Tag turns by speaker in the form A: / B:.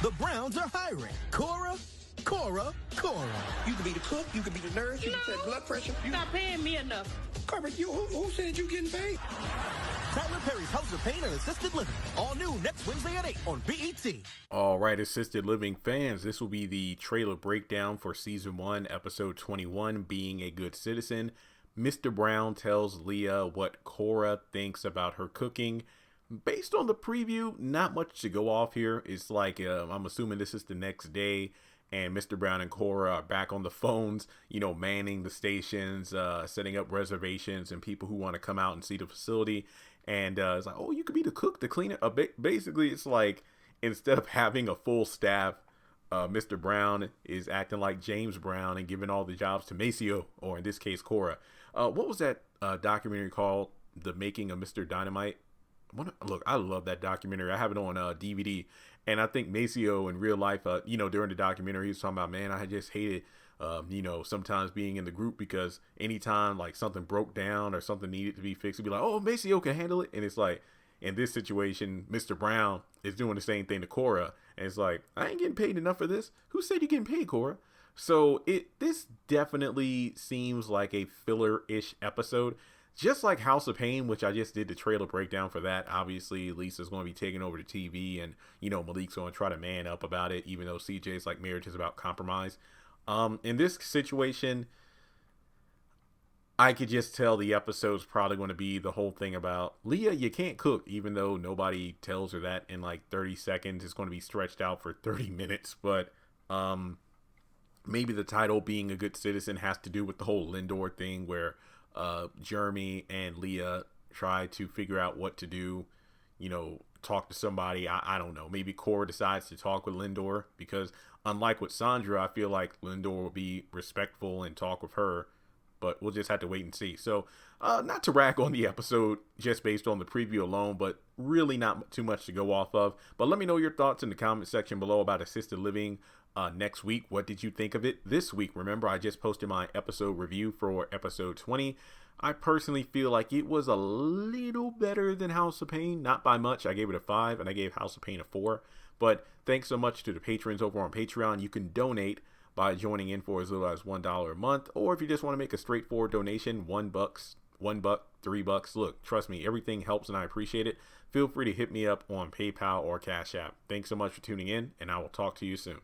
A: The Browns are hiring. Cora.
B: You could be the cook, you could be the nurse, you can check blood pressure.
C: You're not paying me enough.
B: Carmen, who said you getting paid?
A: Tyler Perry's House of Pain and Assisted Living. All new next Wednesday at 8 on BET.
D: All right, Assisted Living fans, this will be the trailer breakdown for Season 1, Episode 21, Being a Good Citizen. Mr. Brown tells Leah what Cora thinks about her cooking. Based on the preview, not much to go off here. It's like, I'm assuming this is the next day, and Mr. Brown and Cora are back on the phones, manning the stations, setting up reservations and people who want to come out and see the facility. And it's like, oh, you could be the cook, the cleaner. Basically, it's like, instead of having a full staff, Mr. Brown is acting like James Brown and giving all the jobs to Maceo, or in this case, Cora. What was that documentary called? The Making of Mr. Dynamite? Look, I love that documentary. I have it on DVD. And I think Maceo in real life, during the documentary, he was talking about, man, I just hated, sometimes being in the group because anytime like something broke down or something needed to be fixed, it'd be like, oh, Maceo can handle it. And it's like, in this situation, Mr. Brown is doing the same thing to Cora. And it's like, I ain't getting paid enough for this. Who said you're getting paid, Cora? So this definitely seems like a filler-ish episode. Just like House of Pain, which I just did the trailer breakdown for that. Obviously, Lisa's going to be taking over the TV, and, Malik's going to try to man up about it, even though CJ's like marriage is about compromise. In this situation, I could just tell the episode's probably going to be the whole thing about Leah, you can't cook, even though nobody tells her that in like 30 seconds. It's going to be stretched out for 30 minutes, but maybe the title Being a Good Citizen has to do with the whole Lindor thing where Jeremy and Leah try to figure out what to do, talk to somebody. I don't know. Maybe Cora decides to talk with Lindor because unlike with Sandra, I feel like Lindor will be respectful and talk with her, but we'll just have to wait and see. So not to rack on the episode just based on the preview alone, but really not too much to go off of. But let me know your thoughts in the comment section below about assisted living next week. What did you think of it this week? Remember, I just posted my episode review for episode 20. I personally feel like it was a little better than House of Pain. Not by much. I gave it a 5 and I gave House of Pain a 4. But thanks so much to the patrons over on Patreon. You can donate by joining in for as little as $1 a month. Or if you just want to make a straightforward donation, $1, $3. Look, trust me, everything helps and I appreciate it. Feel free to hit me up on PayPal or Cash App. Thanks so much for tuning in, and I will talk to you soon.